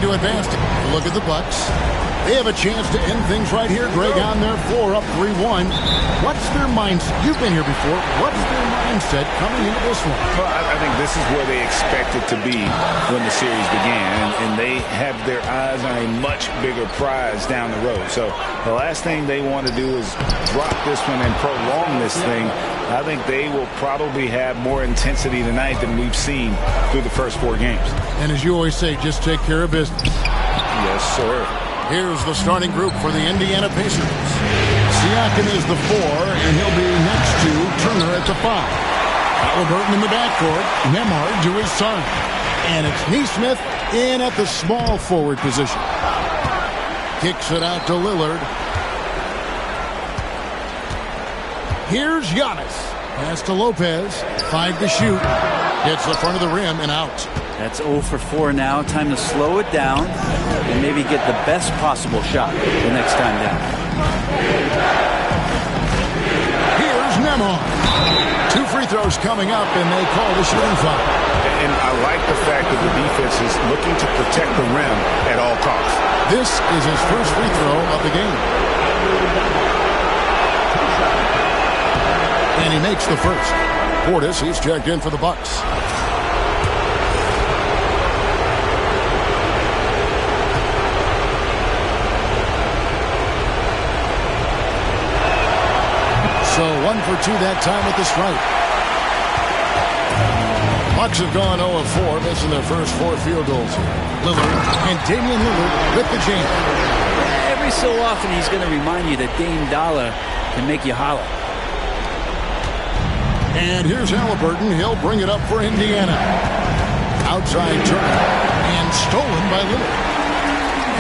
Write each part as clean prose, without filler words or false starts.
to advance. Look at the Bucks. They have a chance to end things right here, Greg, on their floor, up 3-1. What's their mindset? You've been here before. What's their mindset coming into this one? Well, I think this is where they expected to be when the series began, and they have their eyes on a much bigger prize down the road. So the last thing they want to do is drop this one and prolong this thing. I think they will probably have more intensity tonight than we've seen through the first 4 games. And as you always say, just take care of business. Yes, sir. Here's the starting group for the Indiana Pacers. Siakam is the 4, and he'll be next to Turner at the 5. Halliburton in the backcourt. Nembhard to his son. And it's Nesmith in at the small forward position. Kicks it out to Lillard. Here's Giannis. Pass to Lopez. 5 to shoot. Hits the front of the rim and out. That's 0 for 4 now. Time to slow it down and maybe get the best possible shot the next time down. Here's Nembhard. 2 free throws coming up, and they call the shooting foul. And I like the fact that the defense is looking to protect the rim at all costs. This is his first free throw of the game. And he makes the first. Portis, he's checked in for the Bucks. So 1 for 2 that time with the strike. Bucks have gone 0 of 4, missing their first 4 field goals. Lillard and Damian Lillard with the jam. Every so often he's going to remind you that Dame Dollar can make you holler. And here's Halliburton. He'll bring it up for Indiana. Outside Turner. And stolen by Lillard.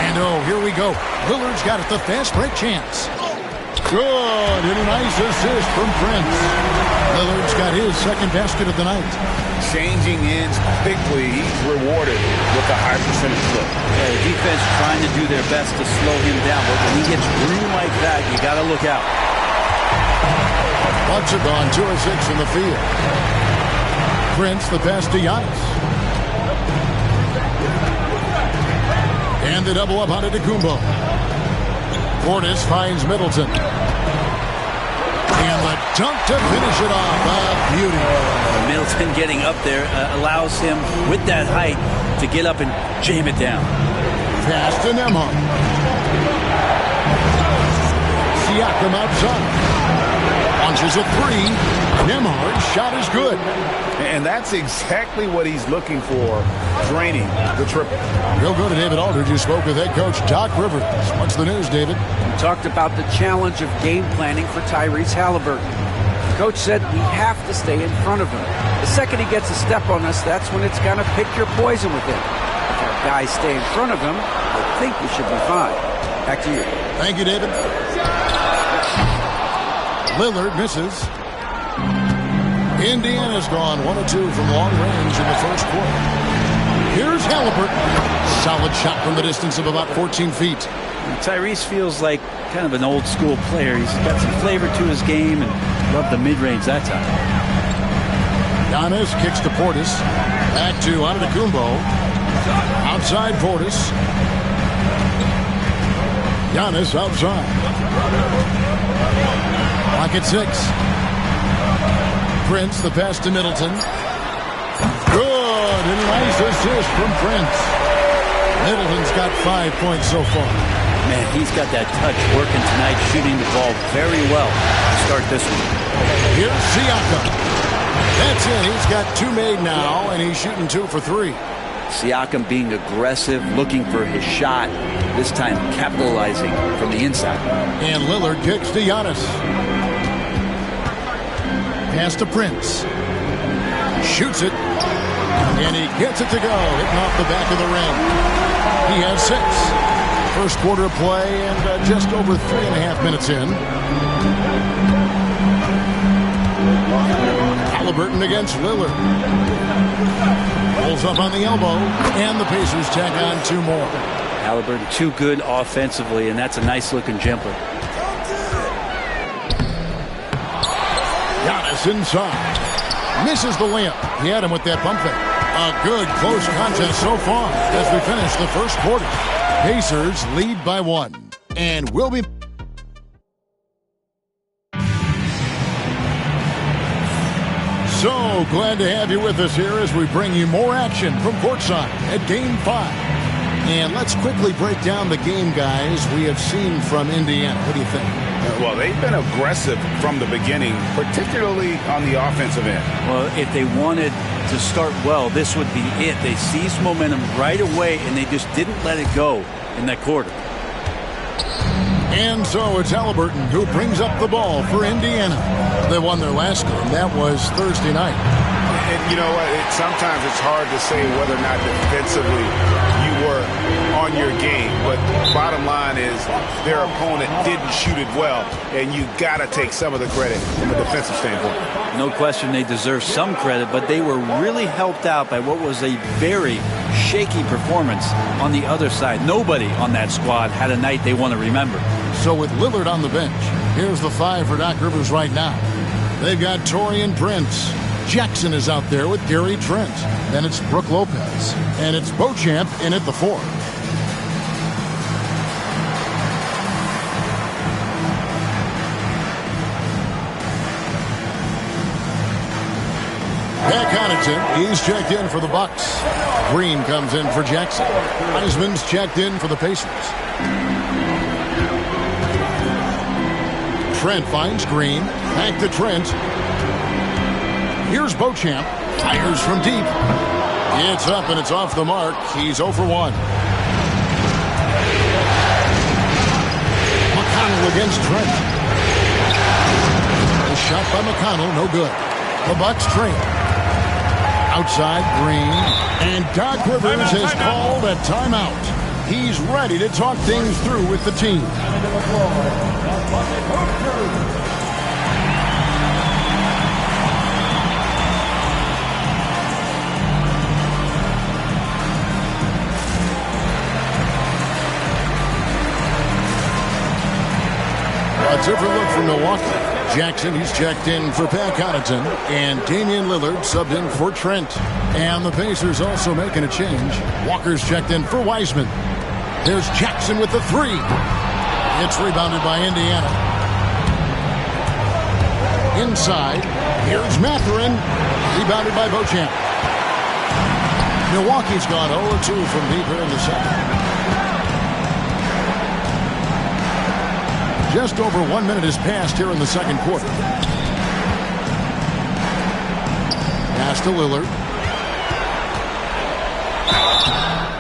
And oh, here we go. Lillard's got it, the fast break chance. Good, and a nice assist from Prince. Lillard's got his second basket of the night. Changing ends quickly, he's rewarded with a high percentage look. Yeah, the defense trying to do their best to slow him down, but when he gets green like that, you got to look out. Bucks have gone 2 of 6 in the field. Prince, the pass to Giannis. And the double up on Antetokounmpo. Portis finds Middleton. And the dunk to finish it off. Beauty. Middleton getting up there allows him, with that height, to get up and jam it down. Pass to Nembhard. Siakam outside. Launches a 3. Nembhard's shot is good. And that's exactly what he's looking for, draining the triple. We'll go to David Aldridge, who spoke with head coach Doc Rivers. What's the news, David? We talked about the challenge of game planning for Tyrese Halliburton. The coach said we have to stay in front of him. The second he gets a step on us, that's when it's going to pick your poison with him. If our guys stay in front of him, I think we should be fine. Back to you. Thank you, David. Lillard misses. Indiana's gone 1 of 2 from long range in the first quarter. Here's Halliburton. Solid shot from the distance of about 14 feet. Tyrese feels like kind of an old school player. He's got some flavor to his game and loved the mid-range that time. Giannis kicks to Portis. Back to Antetokounmpo. Outside Portis. Giannis outside. Clock at 6. Prince, the pass to Middleton. Good, and a nice assist from Prince. Middleton's got 5 points so far. Man, he's got that touch working tonight, shooting the ball very well to start this one. Here's Siakam. That's it. He's got 2 made now, and he's shooting 2 for 3. Siakam being aggressive, looking for his shot, this time capitalizing from the inside. And Lillard kicks to Giannis. Pass to Prince. Shoots it. And he gets it to go. Hitting off the back of the rim. He has 6. First quarter of play and just over 3.5 minutes in. Halliburton against Lillard. Rolls up on the elbow. And the Pacers tack on 2 more. Halliburton too good offensively, and that's a nice looking jumper. Giannis inside. Misses the layup. He had him with that pump fake. A good close contest so far as we finish the first quarter. Pacers lead by 1. And we'll be... So glad to have you with us here as we bring you more action from courtside at Game 5. And let's quickly break down the game, guys, we have seen from Indiana. What do you think? Well, they've been aggressive from the beginning, particularly on the offensive end. Well, if they wanted to start well, this would be it. They seized momentum right away, and they just didn't let it go in that quarter. And so it's Halliburton who brings up the ball for Indiana. They won their last game. That was Thursday night. And you know what? Sometimes it's hard to say whether or not defensively you were on your game. But bottom line is their opponent didn't shoot it well, and you got to take some of the credit from a defensive standpoint. No question they deserve some credit, but they were really helped out by what was a very shaky performance on the other side. Nobody on that squad had a night they want to remember. So with Lillard on the bench, here's the 5 for Doc Rivers right now. They've got Taurean Prince. Jackson is out there with Gary Trent. Then it's Brook Lopez. And it's Beauchamp in at the 4. Pat Connaughton, he's checked in for the Bucks. Green comes in for Jackson. Heisman's checked in for the Pacers. Trent finds Green. Back to Trent. Here's Beauchamp. Fires from deep. It's up and it's off the mark. He's 0 for 1. McConnell against Trent. A shot by McConnell, no good. The Bucks trail. Outside Green. And Doc Rivers has called a timeout. He's ready to talk things through with the team. A different look from Milwaukee. Jackson, he's checked in for Pat Connaughton. And Damian Lillard subbed in for Trent. And the Pacers also making a change. Walker's checked in for Wiseman. There's Jackson with the 3. It's rebounded by Indiana. Inside, here's Mathurin. Rebounded by Beauchamp. Milwaukee's gone 0-2 from deep here in the second. Just over 1 minute has passed here in the second quarter. Pass to Lillard.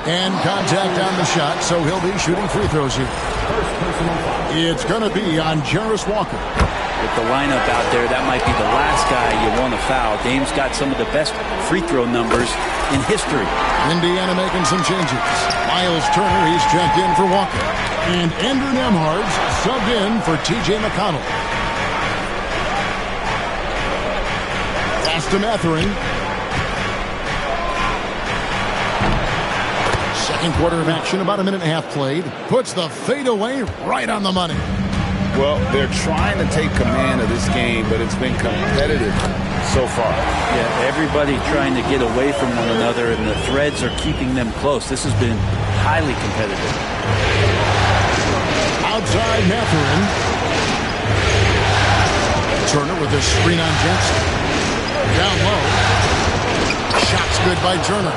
And contact on the shot, so he'll be shooting free throws here. It's going to be on Jarris Walker. With the lineup out there, that might be the last guy you want to foul. Dame's got some of the best free throw numbers in history. Indiana making some changes. Miles Turner, he's checked in for Walker. And Andrew Nembhard's subbed in for T.J. McConnell. Pass to Mathurin. Second quarter of action, about a minute and a half played. Puts the fadeaway right on the money. Well, they're trying to take command of this game, but it's been competitive so far. Yeah, everybody trying to get away from one another, and the threads are keeping them close. This has been highly competitive. Outside Mathurin. Turner with a screen on Jackson. Down low. Shot's good by Turner.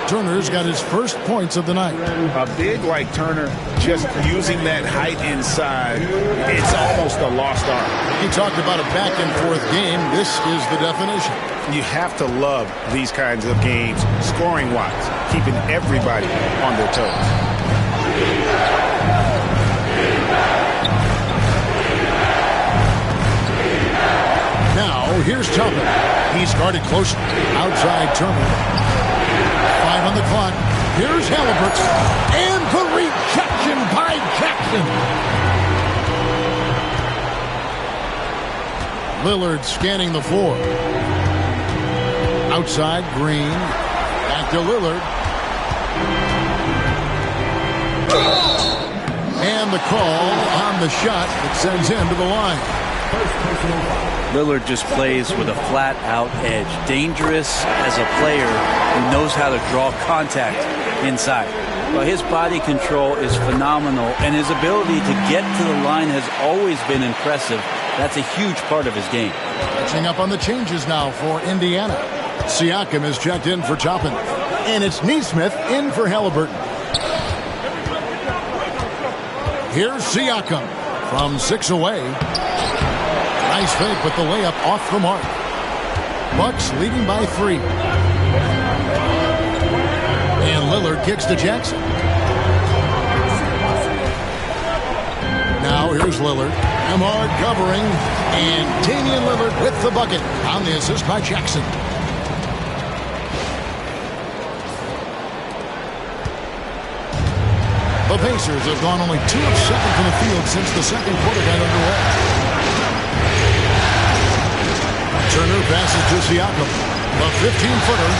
Turner's got his first points of the night. A big like Turner, just using that height inside, it's almost a lost art. He talked about a back-and-forth game. This is the definition. You have to love these kinds of games, scoring-wise, keeping everybody on their toes. Now, here's Tubman. He's guarded closely. Outside Turner. 5 on the clock. Here's Halliburton. And the rejection by Jackson. Lillard scanning the floor. Outside, Green. Back to Lillard. And the call on the shot that sends him to the line. Lillard just plays with a flat-out edge. Dangerous as a player who knows how to draw contact inside. Well, his body control is phenomenal, and his ability to get to the line has always been impressive. That's a huge part of his game. Catching up on the changes now for Indiana. Siakam is checked in for Toppin. And it's Neesmith in for Halliburton. Here's Siakam from 6 away. Nice fake with the layup off the mark. Bucks leading by 3. And Lillard kicks to Jackson. Now here's Lillard. Ahmad covering. And Damian Lillard with the bucket on the assist by Jackson. The Pacers have gone only 2 of 7 from the field since the second quarter got underway. Turner passes to Siakam. The 15-footer.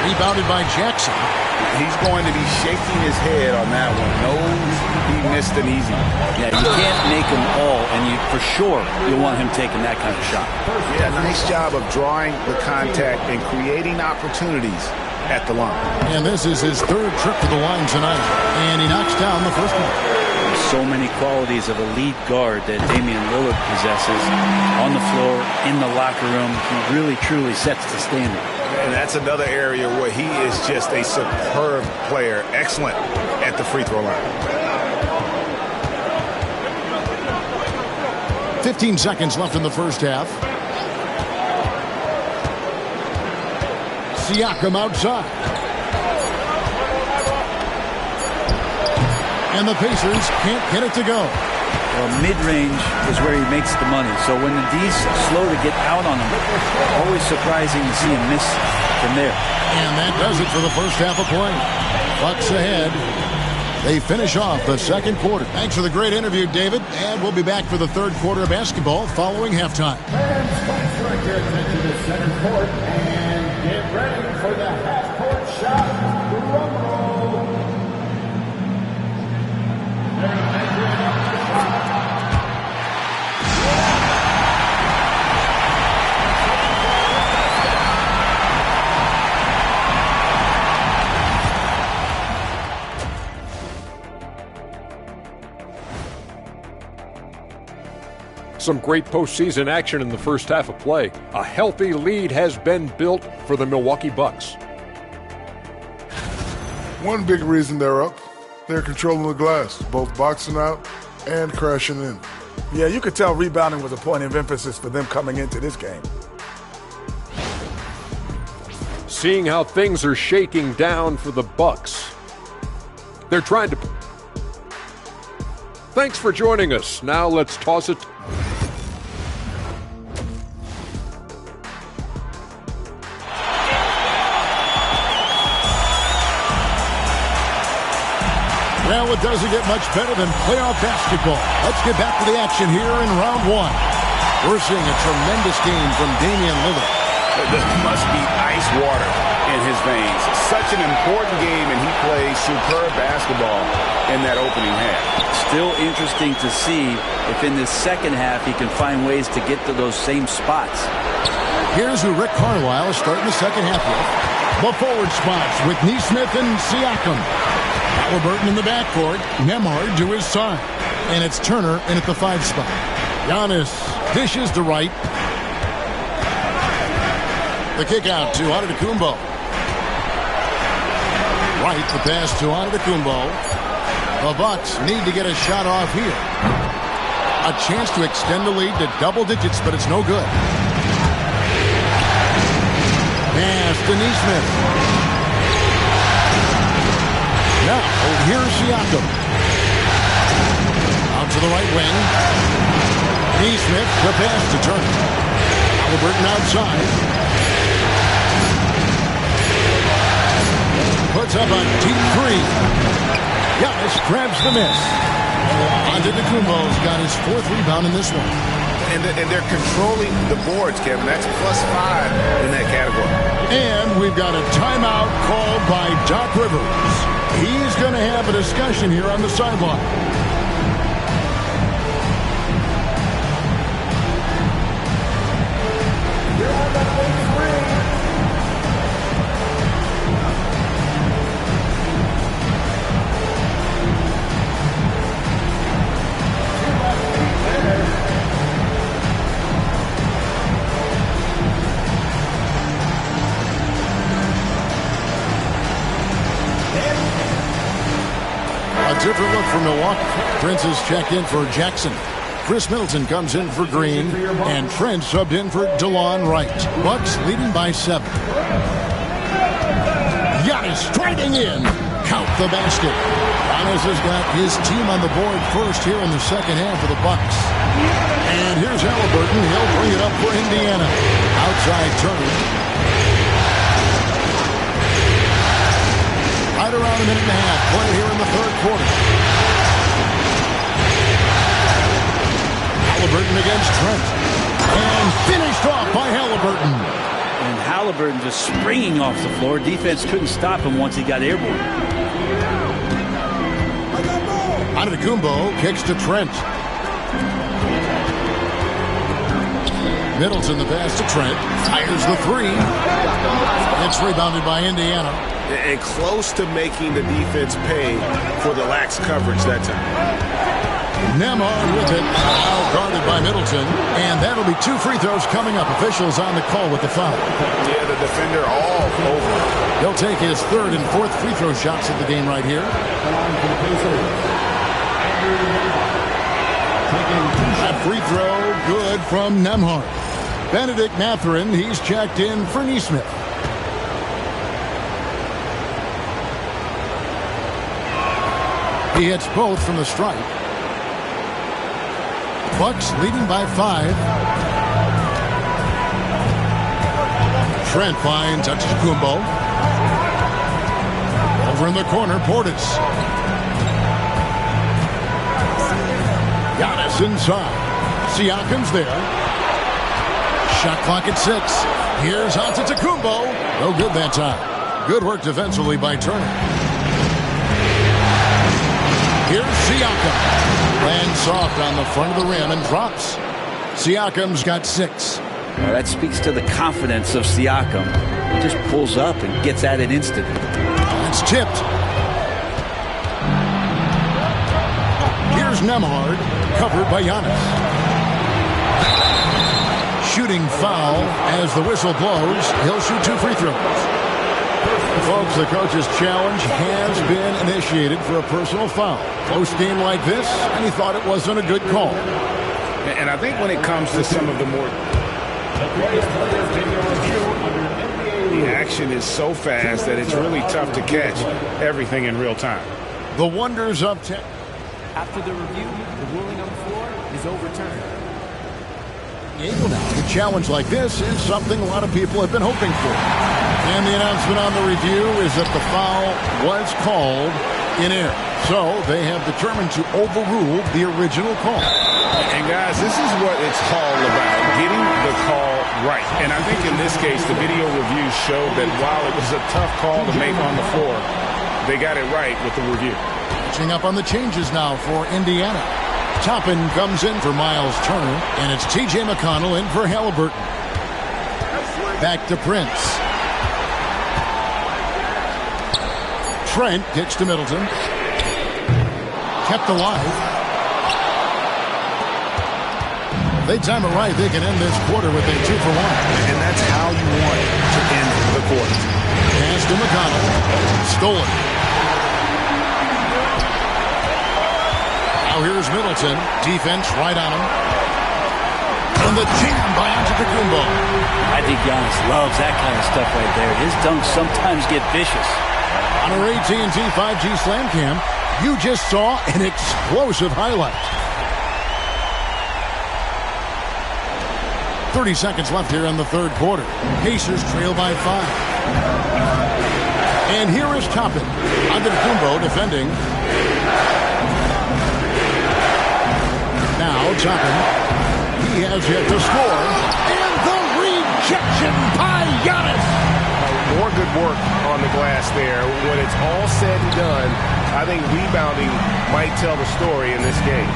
Rebounded by Jackson. He's going to be shaking his head on that one. Knows he missed an easy one. Yeah, you can't make them all, and for sure you want him taking that kind of shot. Yeah, nice job of drawing the contact and creating opportunities at the line. And this is his 3rd trip to the line tonight. And he knocks down the first one. There's so many qualities of a lead guard that Damian Lillard possesses on the floor, in the locker room. He really, truly sets the standard. And that's another area where he is just a superb player. Excellent at the free throw line. 15 seconds left in the first half. Siakam outside. And the Pacers can't get it to go. Well, mid-range is where he makes the money. So when the D's slow to get out on him, always surprising to see him miss from there. And that does it for the first half of play. Bucks ahead. They finish off the second quarter. Thanks for the great interview, David. And we'll be back for the third quarter of basketball following halftime. Fans, please direct your attention to center court and get ready for the half-court shot. Drum roll. Some great postseason action in the first half of play. A healthy lead has been built for the Milwaukee Bucks. One big reason they're up, they're controlling the glass, both boxing out and crashing in. Yeah, you could tell rebounding was a point of emphasis for them coming into this game. Seeing how things are shaking down for the Bucks. They're trying to... Thanks for joining us. Now let's toss it... Well, it doesn't get much better than playoff basketball. Let's get back to the action here in round 1. We're seeing a tremendous game from Damian Lillard. There must be ice water in his veins. Such an important game, and he plays superb basketball in that opening half. Still interesting to see if in this second half he can find ways to get to those same spots. Here's who Rick Carlisle is starting the second half with. The forward spots with Neesmith and Siakam. Halliburton in the backcourt. Nembhard to his side. And it's Turner in at the 5 spot. Giannis dishes to Wright. The kick out to Antetokounmpo. Wright the pass to Antetokounmpo. The Bucks need to get a shot off here. A chance to extend the lead to double digits, but it's no good. Pass to Neesmith. Now, here's Siakam. Out to the right wing. Neesmith, the pass to Turner. Halliburton outside. Puts up a deep 3. Giannis grabs the miss. Antetokounmpo's got his 4th rebound in this one. And they're controlling the boards, Kevin. That's +5 in that category. And we've got a timeout called by Doc Rivers. He's going to have a discussion here on the sideline. A different look for Milwaukee. Prince is checked in for Jackson. Chris Middleton comes in for Green, and Trent subbed in for DeLon Wright. Bucks leading by 7. Giannis striding in. Count the basket. Giannis has got his team on the board first here in the second half of the Bucks. And here's Halliburton. He'll bring it up for Indiana. Outside Turner. Right around a minute and a half. Play here in the third quarter. Halliburton against Trent. And finished off by Halliburton. And Halliburton just springing off the floor. Defense couldn't stop him once he got airborne. Antetokounmpo kicks to Trent. Middleton the pass to Trent. Fires the 3. It's rebounded by Indiana. And close to making the defense pay for the lax coverage that time. Nemhard with it. Now guarded by Middleton. And that'll be 2 free throws coming up. Officials on the call with the foul. Yeah, the defender all over. He'll take his 3rd and 4th free throw shots of the game right here. That free throw good from Nemhard. Benedict Mathurin, he's checked in for Neesmith. He hits both from the stripe. Bucks leading by 5. Trent finds Antetokounmpo. Over in the corner, Portis. Giannis inside. Siakam's there. Shot clock at 6. Here's Antetokounmpo. No good that time. Good work defensively by Turner. Here's Siakam. Lands soft on the front of the rim and drops. Siakam's got 6. Well, that speaks to the confidence of Siakam. He just pulls up and gets at it instantly. It's tipped. Here's Nemhard, covered by Giannis. Shooting foul as the whistle blows. He'll shoot 2 free throws. Folks, the coach's challenge has been initiated for a personal foul. Close game like this, and he thought it wasn't a good call. And I think when it comes to some of the more... The action is so fast that it's really tough to catch everything in real time. The wonders of... After the review, the ruling on the floor is overturned. A challenge like this is something a lot of people have been hoping for. And the announcement on the review is that the foul was called in error. So they have determined to overrule the original call. And guys, this is what it's all about, getting the call right. And I think in this case, the video review showed that while it was a tough call to make on the floor, they got it right with the review. Catching up on the changes now for Indiana. Toppin comes in for Miles Turner, and it's T.J. McConnell in for Halliburton. Back to Prince. Trent kicks to Middleton. Kept alive. They time it right. They can end this quarter with a 2 for 1. And that's how you want to end the quarter. Pass to McConnell. Stolen. Now here's Middleton. Defense right on him. And the jam by Antetokounmpo. I think Giannis loves that kind of stuff right there. His dunks sometimes get vicious. On our AT&T 5G Slam Cam, you just saw an explosive highlight. 30 seconds left here in the third quarter. Pacers trail by 5. And here is Toppin. Antetokounmpo defending. Now Toppin. He has yet to score. And the rejection by Giannis. More good work on the glass there. When it's all said and done, I think rebounding might tell the story in this game.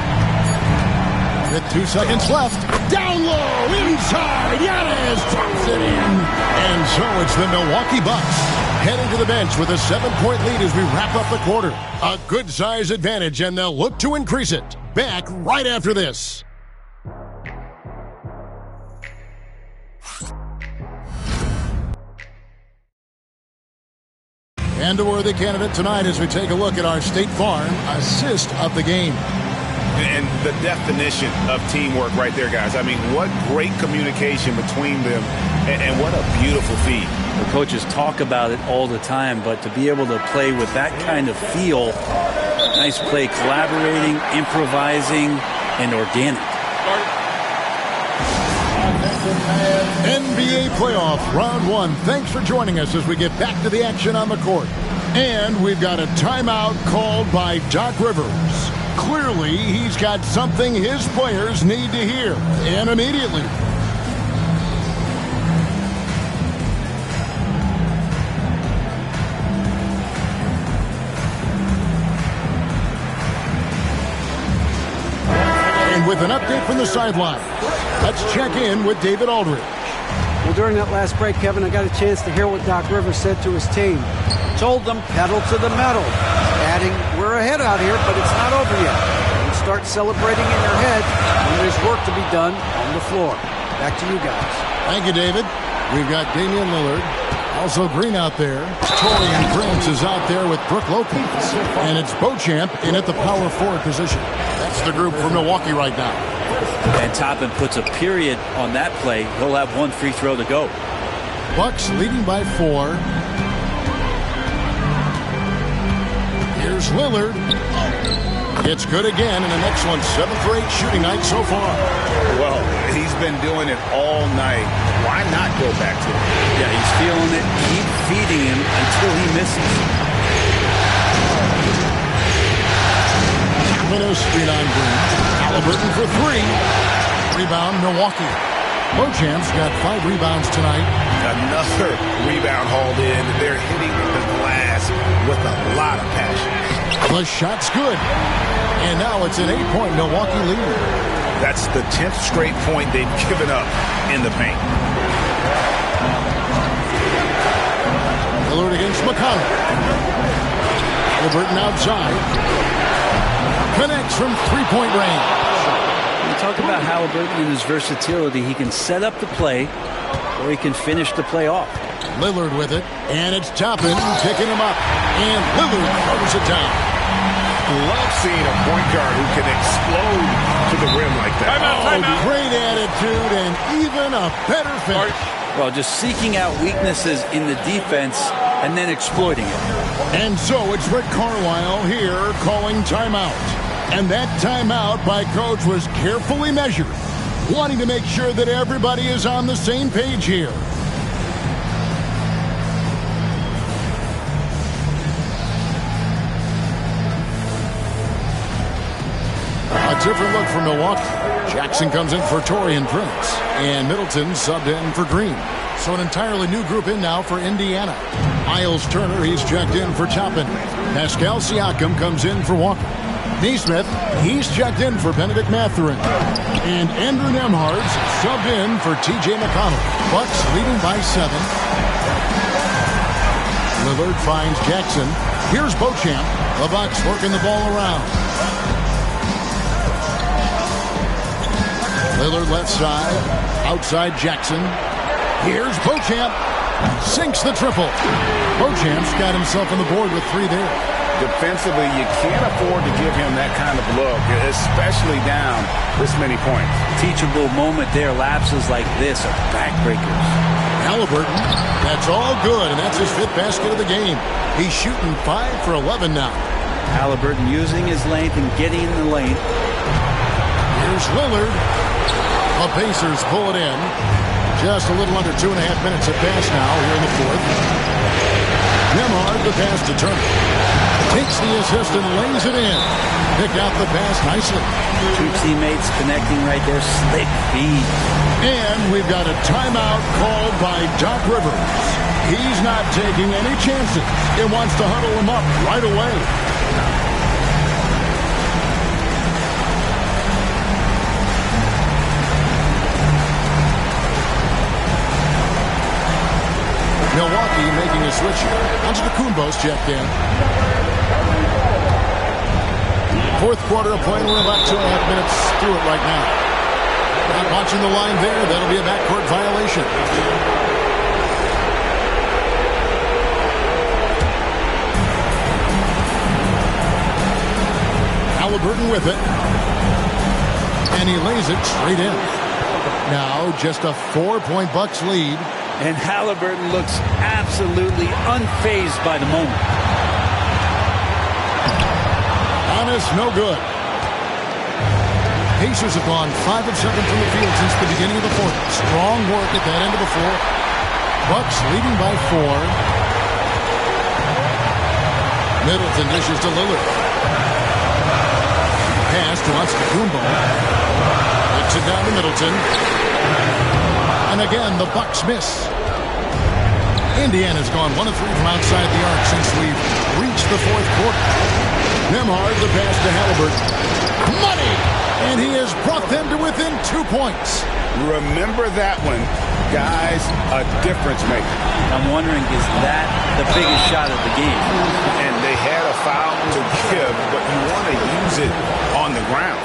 With 2 seconds left. Down low, inside. Giannis drops it in. And so it's the Milwaukee Bucks heading to the bench with a 7-point lead as we wrap up the quarter. A good size advantage, and they'll look to increase it. Back right after this. And a worthy candidate tonight as we take a look at our State Farm assist of the game. And the definition of teamwork right there, guys. I mean, what great communication between them, and what a beautiful feed. The coaches talk about it all the time, but to be able to play with that kind of feel, nice play, collaborating, improvising, and organic. NBA playoff round 1. Thanks for joining us as we get back to the action on the court. And we've got a timeout called by Doc Rivers. Clearly, he's got something his players need to hear, and immediately. And with an update from the sideline, let's check in with David Aldridge. Well, during that last break, Kevin, I got a chance to hear what Doc Rivers said to his team. Told them, pedal to the metal. Adding, we're ahead out here, but it's not over yet. You start celebrating in your head when there's work to be done on the floor. Back to you guys. Thank you, David. We've got Damian Lillard. Also Green out there. Torian Prince is out there with Brooke Lopez. And it's Beauchamp in at the power forward position. That's the group for Milwaukee right now. And Toppin puts a period on that play. He'll have one free throw to go. Bucks leading by 4. Here's Lillard. It's good again, and an excellent 7 for 8 shooting night so far. Well, he's been doing it all night. Why not go back to it? Yeah, he's feeling it. Keep feeding him until he misses. Minnow Street on Green. Halliburton for 3. Rebound, Milwaukee. Beauchamp's got 5 rebounds tonight. Another rebound hauled in. They're hitting the glass with a lot of passion. The shot's good. And now it's an 8-point Milwaukee lead. That's the 10th straight point they've given up in the paint. Lillard against McConnell. Halliburton outside. Connects from 3-point range. We talk about Halliburton and his versatility. He can set up the play, or he can finish the play off. Lillard with it, and it's Toppin picking him up. And Lillard throws it down. Love seeing a point guard who can explode to the rim like that. Timeout. Great attitude and even a better finish. Well, just seeking out weaknesses in the defense and then exploiting it. And so it's Rick Carlisle here calling timeout. And that timeout by Coach was carefully measured, wanting to make sure that everybody is on the same page here. A different look for Milwaukee. Jackson comes in for Torian Prince, and Middleton subbed in for Green. So an entirely new group in now for Indiana. Miles Turner, he's checked in for Toppin. Pascal Siakam comes in for Walker. Neesmith, he's checked in for Benedict Mathurin. And Andrew Nembhard's subbed in for T.J. McConnell. Bucks leading by 7. Lillard finds Jackson. Here's Beauchamp. The Bucks working the ball around. Lillard left side. Outside Jackson. Here's Beauchamp. Sinks the triple. Beauchamp's got himself on the board with 3 there. Defensively, you can't afford to give him that kind of look, especially down this many points. Teachable moment there. Lapses like this are backbreakers. Halliburton, that's all good, and that's his 5th basket of the game. He's shooting 5 for 11 now. Halliburton using his length and getting in the lane. Here's Lillard. The Pacers pull it in. Just a little under 2.5 minutes at pass now here in the 4th. Nembhard, the pass to Turner. Takes the assist and lays it in. Picked out the pass nicely. 2 teammates connecting right there. Slick feed. And we've got a timeout called by Doc Rivers. He's not taking any chances. He wants to huddle him up right away. Milwaukee making a switch here. Antetokounmpo's checked in. 4th quarter of play. We're about 2.5 minutes through it right now. Not watching the line there. That'll be a backcourt violation. Halliburton with it. And he lays it straight in. Now just a 4-point Bucks lead. And Halliburton looks absolutely unfazed by the moment. Giannis, no good. Pacers have gone 5 of 7 from the field since the beginning of the fourth. Strong work at that end of the floor. Bucks leading by 4. Middleton dishes to Lillard. Pass to Antetokounmpo. Hits it down to Middleton. And again, the Bucks miss. Indiana's gone 1 of 3 from outside the arc since we've reached the fourth quarter. Nembhard, the pass to Halliburton. Money! And he has brought them to within 2 points. Remember that one, guys, a difference maker. I'm wondering, is that the biggest shot of the game? And they had a foul to give, but you want to use it on the ground.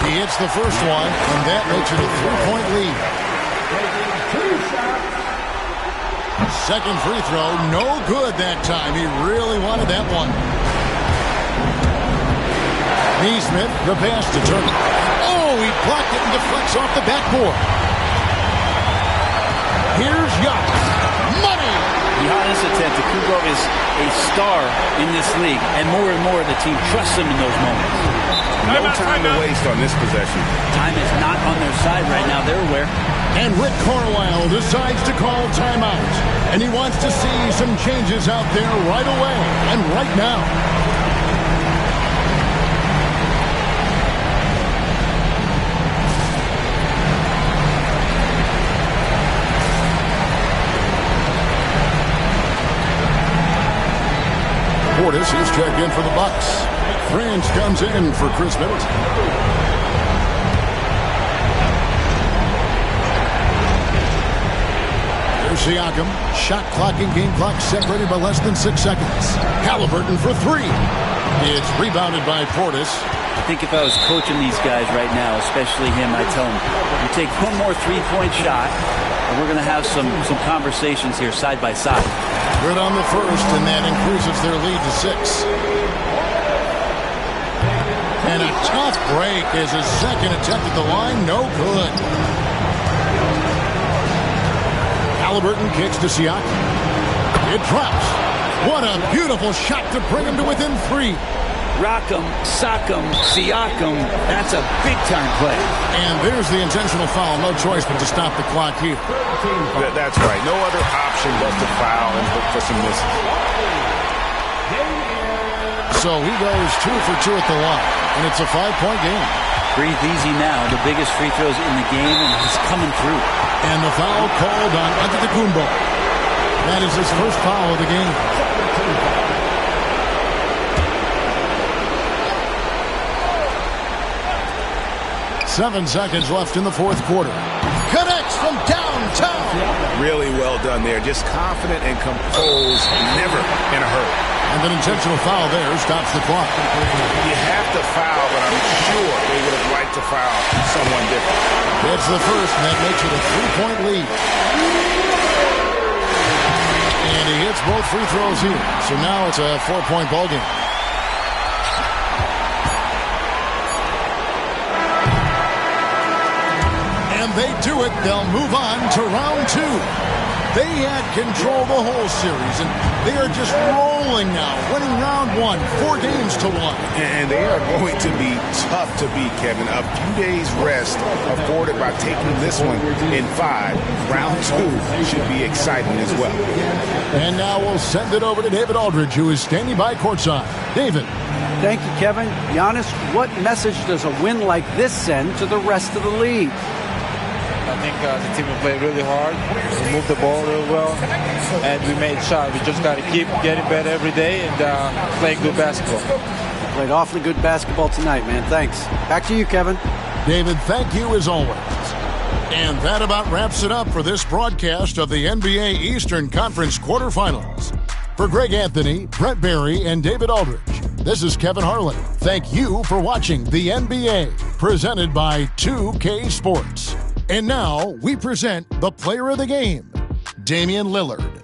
He hits the first one, and that makes it a 3-point lead. Second free throw, no good that time. He really wanted that one. Neesmith, the pass to Turner. Oh, he blocked it and deflects off the backboard. Here's Giannis. Money! Giannis Antetokounmpo is a star in this league, and more the team trusts him in those moments. No time to waste on this possession. Time is not on their side right now. They're aware. And Rick Carlisle decides to call timeout. And he wants to see some changes out there right away and right now. Portis is checked in for the Bucks. Franz comes in for Chris Middleton. There's Siakam. Shot clock and game clock separated by less than 6 seconds. Halliburton for 3. It's rebounded by Portis. I think if I was coaching these guys right now, especially him, I'd tell him, you take one more 3-point shot, and we're going to have some conversations here side by side. Good on the first, and that increases their lead to 6. And a tough break as his second attempt at the line, no good. Halliburton kicks to Siakam. It drops. What a beautiful shot to bring him to within 3. Rock'em, sock'em, Siakam. That's a big-time play. And there's the intentional foul. No choice but to stop the clock here. That's right. No other option but to foul and look for some misses. So he goes 2 for 2 at the line. And it's a 5-point game. Breathe easy now. The biggest free throws in the game, and he's coming through. And the foul called on Antetokounmpo. That is his first foul of the game. Seven seconds left in the fourth quarter. Connects from downtown. Really well done there. Just confident and composed, never in a hurry. And an intentional foul there stops the clock. You have to foul, but I'm sure they would have liked to foul someone different. It's the first, and that makes it a 3-point lead. And he hits both free throws here. So now it's a 4-point ball game. And they do it. They'll move on to round 2. They had control the whole series, and they are just rolling now, winning round 1, 4 games to 1. And they are going to be tough to beat, Kevin. A few days rest afforded by taking this one in 5. Round 2 should be exciting as well. And now we'll send it over to David Aldridge, who is standing by courtside. David. Thank you, Kevin. Giannis, what message does a win like this send to the rest of the league? I think the team will play really hard. We moved the ball real well, and we made shots. We just got to keep getting better every day and play good basketball. Played awfully good basketball tonight, man. Thanks. Back to you, Kevin. David, thank you as always. And that about wraps it up for this broadcast of the NBA Eastern Conference quarterfinals. For Greg Anthony, Brett Barry, and David Aldridge, this is Kevin Harlan. Thank you for watching the NBA, presented by 2K Sports. And now we present the player of the game, Damian Lillard.